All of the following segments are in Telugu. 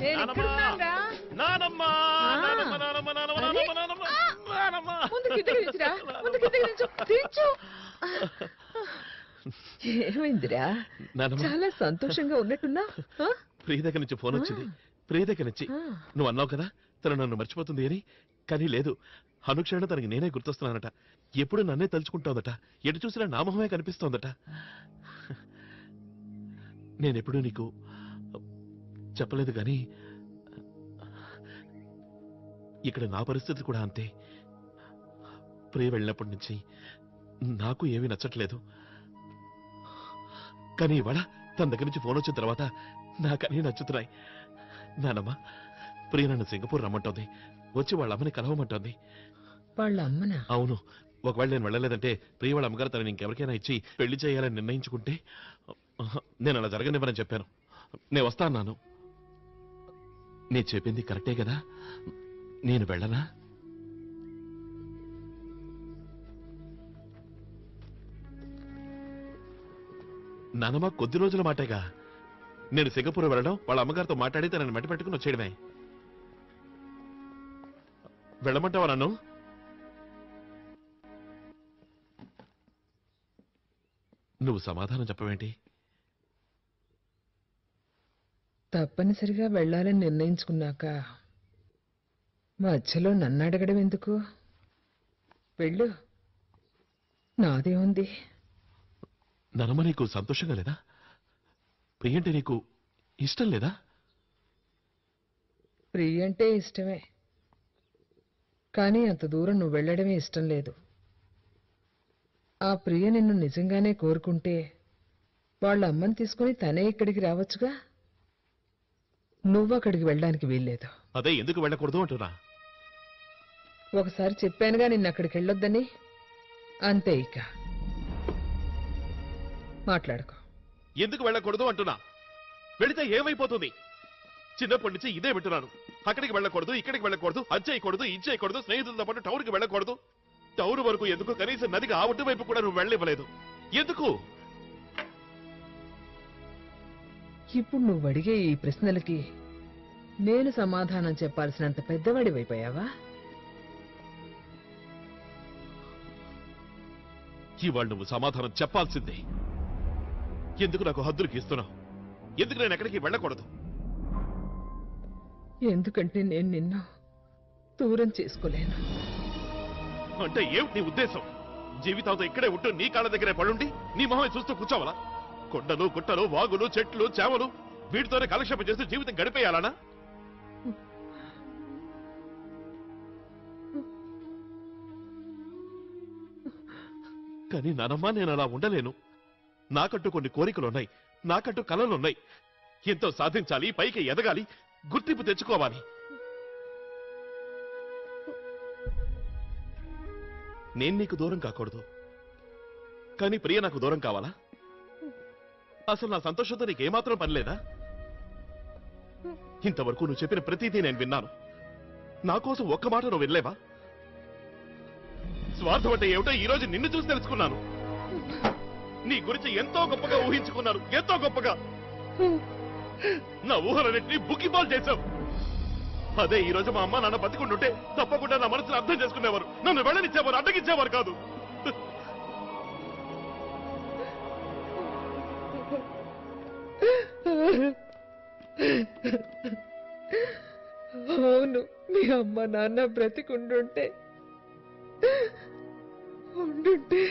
నేను ఇక్కడున్నానురా. నానమ్మా నానమ్మ నానమ్మ నానమ్మ నానమ్మ నానమ్మ నానమ్మ ముందు కిందకి దించురా, ముందు కిందకి దించు. ఏమైందిరా? చాలా సంతోషంగా ఉన్నట్టున్నా. ప్రియ దగ్గర నుంచి ఫోన్ వచ్చింది. ప్రియ దగ్గర నుంచి. నువ్వు అన్నావు కదా తను నన్ను మర్చిపోతుంది అని. కానీ లేదు, అనుక్షణం తనకి నేనే గుర్తొస్తున్నానట. ఎప్పుడు నన్నే తలుచుకుంటోందట. ఎటు చూసినా నా మొహమే కనిపిస్తోందట. నేనెప్పుడూ నీకు చెప్పలేదు కానీ ఇక్కడ నా పరిస్థితి కూడా అంతే. ప్రియ వెళ్ళినప్పటి నుంచి నాకు ఏమీ నచ్చట్లేదు. కానీ ఇవాళ తన దగ్గర నుంచి ఫోన్ వచ్చిన తర్వాత నాకన్నీ నచ్చుతున్నాయి. నానమ్మ, ప్రియ నన్ను సింగపూర్ రమ్మంటోంది. వచ్చి వాళ్ళ అమ్మని కలవమంటోంది. వాళ్ళ అమ్మనా? అవును. ఒకవేళ నేను వెళ్ళలేదంటే ప్రియ వాళ్ళ అమ్మగారు తనని ఇంకెవరికైనా ఇచ్చి పెళ్లి చేయాలని నిర్ణయించుకుంటే నేను అలా జరగనివ్వనని చెప్పాను. నేను వస్తా అన్నాను. నీ చెప్పింది కరెక్టే కదా? నేను వెళ్ళనా? నానమ్మ, కొద్ది రోజుల మాటేగా. నేను సింగపూర్ వెళ్ళడం, వాళ్ళ అమ్మగారితో మాట్లాడి తనని మెట్ట పెట్టుకుని వచ్చేయడమే. వెళ్ళమంటావా నన్ను? నువ్వు సమాధానం చెప్పవేంటి? తప్పనిసరిగా వెళ్ళాలని నిర్ణయించుకున్నాక మధ్యలో నన్ను అడగడం ఎందుకు? వెళ్ళు, నాదే ఉంది. ననమ్మ, నీకు సంతోషంగా లేదా? ప్రియంటే నీకు ఇష్టం లేదా? ప్రియ అంటే ఇష్టమే, కానీ అంత దూరం నువ్వు వెళ్ళడమే ఇష్టం లేదు. ఆ ప్రియ నిన్ను నిజంగానే కోరుకుంటే వాళ్ళ అమ్మని తీసుకుని తనే ఇక్కడికి రావచ్చుగా. నువ్వు అక్కడికి వెళ్ళడానికి వీల్లేదు. అదే ఎందుకు వెళ్ళకూడదు అంటున్నా. ఒకసారి చెప్పానుగా నిన్ను అక్కడికి వెళ్ళొద్దని. అంతే, ఇక మాట్లాడుకో. ఎందుకు వెళ్ళకూడదు అంటున్నా. వెళితే ఏమైపోతుంది? చిన్నప్పటి నుంచి ఇదే వింటున్నాను. అక్కడికి వెళ్ళకూడదు, ఇక్కడికి వెళ్ళకూడదు, అది చేయకూడదు, ఇది చేయకూడదు, స్నేహితులతో పాటు టౌన్కి వెళ్ళకూడదు. టౌన్ వరకు ఎందుకు? కనీసం నదికి ఆ ఒడ్డు వైపు కూడా నువ్వు వెళ్ళివ్వలేదు. ఎందుకు? ఇప్పుడు నువ్వు అడిగే ఈ ప్రశ్నలకి నేను సమాధానం చెప్పాల్సినంత పెద్దవాడివైపోయావా? ఇవాళ నువ్వు సమాధానం చెప్పాల్సిందే. ఎందుకు నాకు హద్దులు గీస్తున్నావు? ఎందుకు నేను ఎక్కడికి వెళ్ళకూడదు? ఎందుకంటే నేను నిన్ను దూరం చేసుకోలేను. అంటే ఏమిటి నీ ఉద్దేశం? జీవితంతో ఇక్కడే ఉంటూ నీ కాళ్ళ దగ్గరే పడుండి నీ మొహం చూస్తూ కూర్చోవాలా? కొండలు, గుట్టలు, వాగులు, చెట్లు, చేమలు వీటితోనే కాలక్షేపం చేస్తూ జీవితం గడిపేయాలనా? కానీ నానమ్మ, నేను అలా ఉండలేను. నాకంటూ కొన్ని కోరికలున్నాయి, నాకంటూ కలలున్నాయి. ఎంతో సాధించాలి, పైకి ఎదగాలి, గుర్తింపు తెచ్చుకోవాలి. నేను నీకు దూరం కాకూడదు, కానీ ప్రియ నాకు దూరం కావాలా? అసలు నా సంతోషంతో నీకేమాత్రం పనిలేదా? ఇంతవరకు నువ్వు చెప్పిన ప్రతిదీ నేను విన్నాను. నా కోసం ఒక్క మాట నువ్వు వినలేవా? స్వార్థం అంటే ఏమిటో ఈ రోజు నిన్ను చూసి తెలుసుకున్నాను. నీ గురించి ఎంతో గొప్పగా ఊహించుకున్నాను, ఎంతో గొప్పగా. నా ఊహలన్నింటినీ బుక్కిబాల్ చేశావు. అదే ఈ రోజు మా అమ్మ నాన్న బతికుంటుంటే తప్పకుండా నా మనసును అర్థం చేసుకునేవారు, నన్ను వెళ్ళనిచ్చేవారు, అడ్డగిచ్చేవారు కాదు. అవును, మీ అమ్మ నాన్న బ్రతికుంటుంటే ఉండుంటే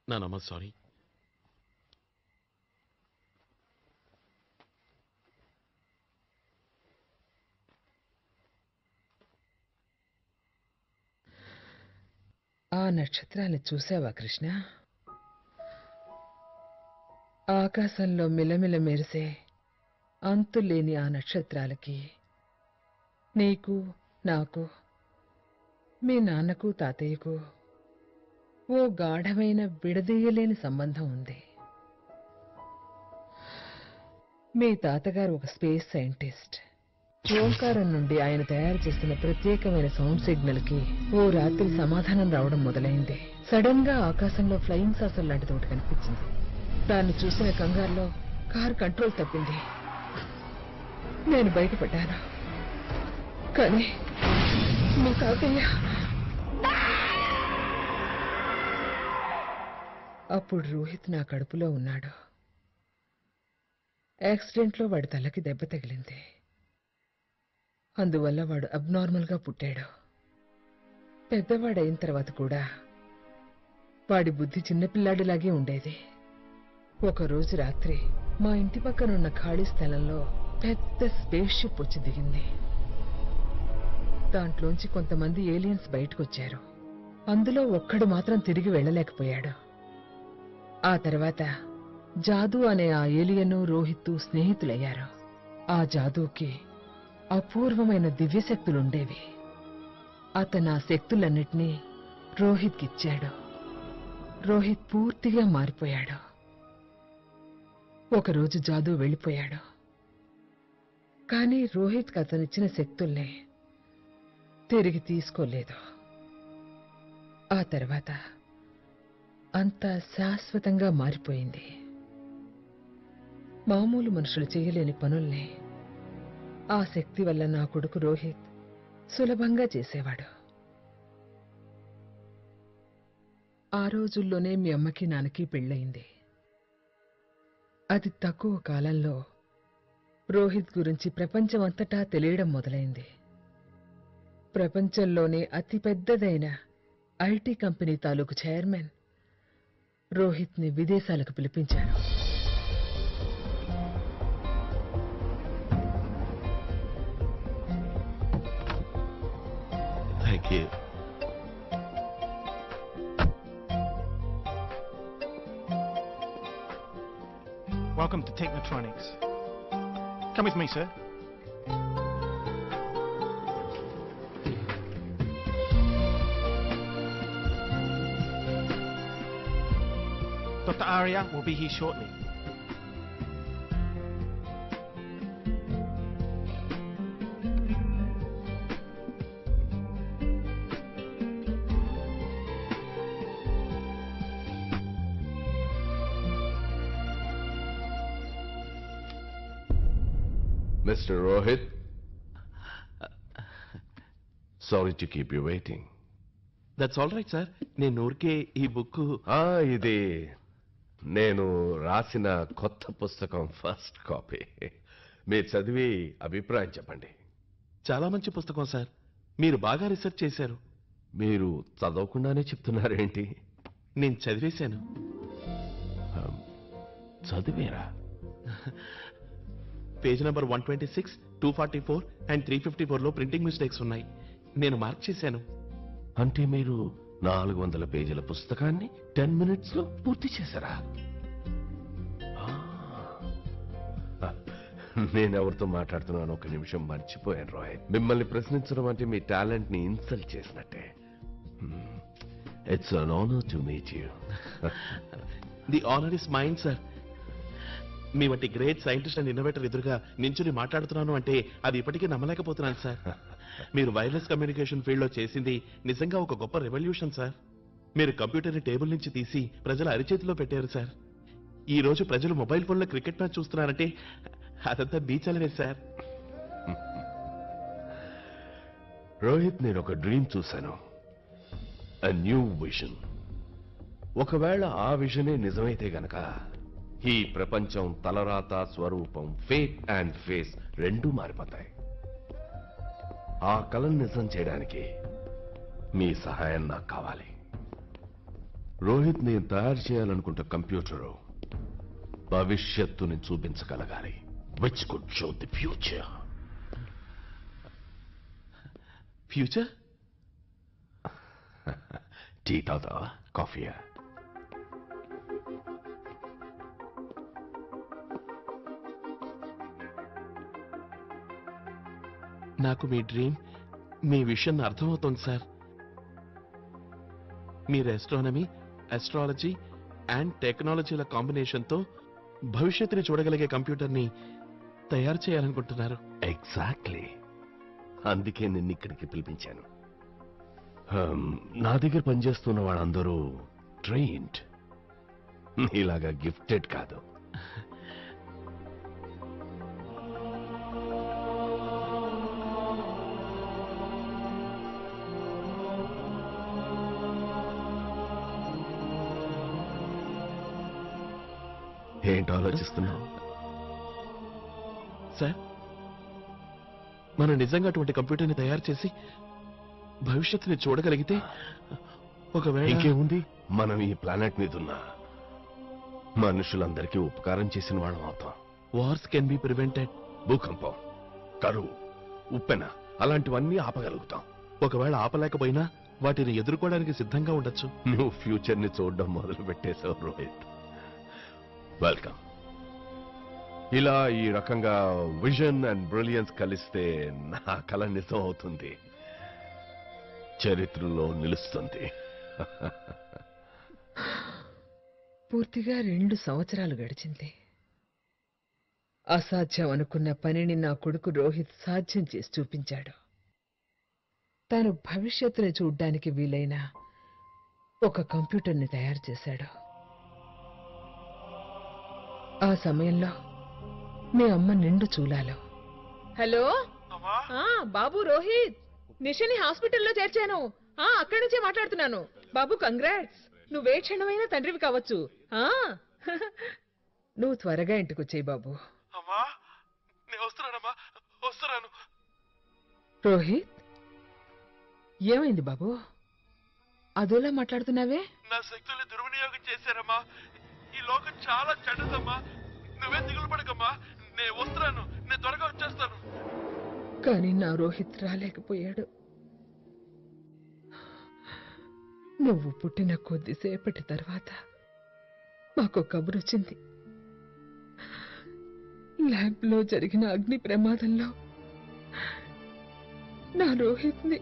నానమ్మ, సారీ. ఆ నక్షత్రాన్ని చూసావా కృష్ణ? ఆకాశంలో మిలమిల మెరిసే అంతులేని ఆ నక్షత్రాలకి నీకు, నాకు, మీ నాన్నకు, తాతయ్యకు ఓ గాఢమైన విడదీయలేని సంబంధం ఉంది. మీ తాతగారు ఒక స్పేస్ సైంటిస్ట్. ఓంకారం నుండి ఆయన తయారు చేస్తున్న ప్రత్యేకమైన సౌండ్ సిగ్నల్ కి ఓ రాత్రి సమాధానం రావడం మొదలైంది. సడన్ గా ఆకాశంలో ఫ్లయింగ్ సాసర్ లాంటిది ఒకటి కనిపించింది. దాన్ని చూసిన కంగారులో కారు కంట్రోల్ తప్పింది. నేను బయటపడ్డాను. కానీ మీ తాతయ్య అప్పుడు రోహిత్ నా కడుపులో ఉన్నాడు. యాక్సిడెంట్లో వాడి తలకి దెబ్బ తగిలింది. అందువల్ల వాడు అబ్నార్మల్గా పుట్టాడు. పెద్దవాడైన తర్వాత కూడా వాడి బుద్ధి చిన్నపిల్లాడిలాగే ఉండేది. ఒకరోజు రాత్రి మా ఇంటి పక్కనున్న ఖాళీ స్థలంలో పెద్ద స్పేస్ షిప్ వచ్చి దిగింది. దాంట్లోంచి కొంతమంది ఏలియన్స్ బయటకొచ్చారు. అందులో ఒక్కడు మాత్రం తిరిగి వెళ్ళలేకపోయాడు. ఆ తర్వాత జాదూ అనే ఆ ఏలియను, రోహిత్తు స్నేహితులయ్యారు. ఆ జాదూకి అపూర్వమైన దివ్యశక్తులుండేవి. అతను ఆ శక్తులన్నిటినీ రోహిత్కిచ్చాడు. రోహిత్ పూర్తిగా మారిపోయాడు. ఒకరోజు జాదూ వెళ్ళిపోయాడు. కానీ రోహిత్కి అతనిచ్చిన శక్తుల్ని తిరిగి తీసుకోలేదు. ఆ తర్వాత అంతా శాశ్వతంగా మారిపోయింది. మామూలు మనుషులు చేయలేని పనుల్ని ఆ శక్తి వల్ల నా కొడుకు రోహిత్ సులభంగా చేసేవాడు. ఆ రోజుల్లోనే మీ అమ్మకి నాన్నకి పెళ్ళయింది. అతి తక్కువ కాలంలో రోహిత్ గురించి ప్రపంచమంతటా తెలియడం మొదలైంది. ప్రపంచంలోనే అతిపెద్దదైన ఐటీ కంపెనీ తాలూకు చైర్మన్ రోహిత్ని విదేశాలకు పిలిపించారు. Thank you. Welcome to Technotronics. Come with me, sir. Dr. Arya will be here shortly. Mr. Rohit, sorry to keep you waiting. That's all right sir. నేను ఊరికే ఈ బుక్ ఇది నేను రాసిన కొత్త పుస్తకం ఫస్ట్ కాపీ. మీరు చదివి అభిప్రాయం చెప్పండి. చాలా మంచి పుస్తకం సార్. మీరు బాగా రీసెర్చ్ చేశారు. మీరు చదవకుండానే చెప్తున్నారేంటి? నేను చదివేశాను. చదివేరా? పేజ్ నెంబర్ 126, 244 అండ్ 354లో ప్రింటింగ్ మిస్టేక్స్ ఉన్నాయి. నేను మార్క్ చేశాను. అంటే మీరు 400 పేజీల పుస్తకాన్ని 10 minutes లో పూర్తి చేశారా? నేనెవరితో మాట్లాడుతున్నాను ఒక నిమిషం మర్చిపోయాను రోహిత్. మిమ్మల్ని ప్రశ్నించడం అంటే మీ టాలెంట్ ని ఇన్సల్ట్ చేసినట్టే. It's an honour to meet you. The honour is mine sir. మీ వంటి గ్రేట్ సైంటిస్ట్ అండ్ ఇన్నోవేటర్ ఎదురుగా నించుని మాట్లాడుతున్నాను అంటే అది ఇప్పటికీ నమ్మలేకపోతున్నాను సార్. మీరు వైర్లెస్ కమ్యూనికేషన్ ఫీల్డ్ లో చేసింది నిజంగా ఒక గొప్ప రెవల్యూషన్ సార్. మీరు కంప్యూటర్ని టేబుల్ నుంచి తీసి ప్రజల అరిచేతిలో పెట్టారు సార్. ఈ రోజు ప్రజలు మొబైల్ ఫోన్లో క్రికెట్ మ్యాచ్ చూస్తున్నారంటే అదంతా బీచలనే సార్. రోహిత్, నేను ఒక డ్రీమ్ చూశాను. a new vision. ఒకవేళ ఆ విజనే నిజమైతే గనక ఈ ప్రపంచం తలరాత, స్వరూపం, ఫేట్ అండ్ ఫేస్ రెండూ మారిపోతాయి. ఆ కలను నిజం చేయడానికి మీ సహాయం నాకు కావాలి. రోహిత్, నేను తయారు చేయాలనుకుంటే కంప్యూటరు భవిష్యత్తుని చూపించగలగాలి. Which could show the future. Future? Tea తాగుతావా? కాఫీయా? నాకు మీ డ్రీమ్, మీ విషయం అర్థమవుతోంది సార్. మీరు ఆస్ట్రానమీ, ఆస్ట్రాలజీ అండ్ టెక్నాలజీల కాంబినేషన్తో భవిష్యత్తుని చూడగలిగే కంప్యూటర్ని తయారు చేయాలనుకుంటున్నారు. ఎగ్జాక్ట్లీ, అందుకే నిన్ను ఇక్కడికి పిలిపించాను. నా దగ్గర పనిచేస్తున్న వాళ్ళందరూ ట్రైన్డ్, నీలాగా గిఫ్టెడ్ కాదు. ఏంటో ఆలోచిస్తున్నావు? సార్, మనం నిజంగా అటువంటి కంప్యూటర్ని తయారు చేసి భవిష్యత్తుని చూడగలిగితే ఒకవేళ ఇంకేముంది, మనం ఈ ప్లానెట్ మీద ఉన్న మనుషులందరికీ ఉపకారం చేసిన వాళ్ళం అవుతాం. Wars can be prevented. భూకంపం, కరువు, ఉప్పెన అలాంటివన్నీ ఆపగలుగుతాం. ఒకవేళ ఆపలేకపోయినా వాటిని ఎదుర్కోవడానికి సిద్ధంగా ఉండొచ్చు. నువ్వు ఫ్యూచర్ ని చూడడం మొదలు పెట్టేశావు రోహిత్. వెల్కమ్. ఇలా ఈ రకంగా విజన్ అండ్ బ్రిలియన్స్ కలిస్తే నా కల నిజం అవుతుంది, చరిత్రలో నిలుస్తుంది. పూర్తిగా 2 సంవత్సరాలు గడిచింది. అసాధ్యం అనుకున్న పనిని నా కొడుకు రోహిత్ సాధ్యం చేసి చూపించాడు. తాను భవిష్యత్తుని చూడ్డానికి వీలైన ఒక కంప్యూటర్ని తయారు చేశాడు. ఆ సమయంలో మీ అమ్మ నిండు చూలాలో. హలో బాబు, రోహిత్, నిషని హాస్పిటల్లో చేర్చాను. అక్కడి నుంచే మాట్లాడుతున్నాను. బాబు, కంగ్రాట్స్, నువ్వే క్షణమైనా తండ్రివి కావచ్చు. నువ్వు త్వరగా ఇంటికొచ్చేయి బాబు. రోహిత్, ఏమైంది బాబు? అదోలా మాట్లాడుతున్నావే? నా శక్తుల్ని దుర్వినియోగం చేశారమ్మా. ఈ లోకం చాలా చెడ్డదమ్మా. నువ్వే దిగులు పడకమ్మా. నేను వస్తున్నాను, నేను త్వరగా వచ్చేస్తాను. కానీ నా రోహిత్ రాలేకపోయాడు. నువ్వు పుట్టిన కొద్దిసేపటి తర్వాత మాకు కబురొచ్చింది. ల్యాబ్లో జరిగిన అగ్ని ప్రమాదంలో నా రోహిత్ని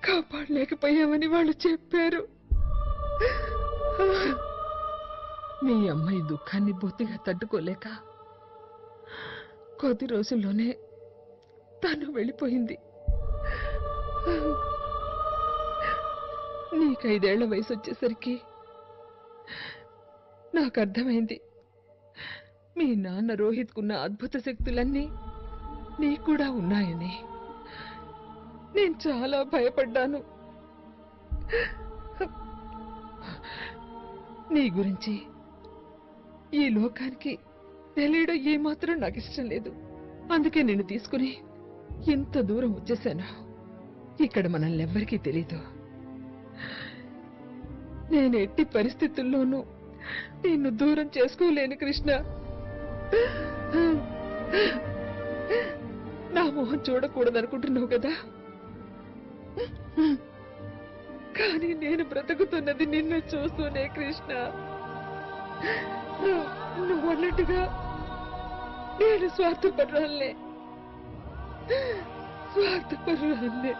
కాపాడలేకపోయామని వాళ్ళు చెప్పారు. మీ అమ్మాయి దుఃఖాన్ని బొత్తిగా తట్టుకోలేక కొద్ది రోజుల్లోనే తను వెళ్ళిపోయింది. నీకు 5 ఏళ్ల వయసు వచ్చేసరికి నాకు అర్థమైంది, మీ నాన్న రోహిత్కున్న అద్భుత శక్తులన్నీ నీకు కూడా ఉన్నాయని. నేను చాలా భయపడ్డాను. నీ గురించి ఈ లోకానికి తెలియడం ఏమాత్రం నాకు ఇష్టం లేదు. అందుకే నిన్ను తీసుకుని ఇంత దూరం వచ్చేసాను. ఇక్కడ మనల్ని ఎవ్వరికీ తెలీదు. నేను ఎట్టి పరిస్థితుల్లోనూ నిన్ను దూరం చేసుకోలేను కృష్ణ. నా మొహం చూడకూడదనుకుంటున్నావు కదా, కానీ నేను బ్రతుకుతున్నది నిన్ను చూస్తూనే కృష్ణ. నువ్వు అన్నట్టుగా నేను స్వార్థపరురాలే. స్వార్థపరురాలే.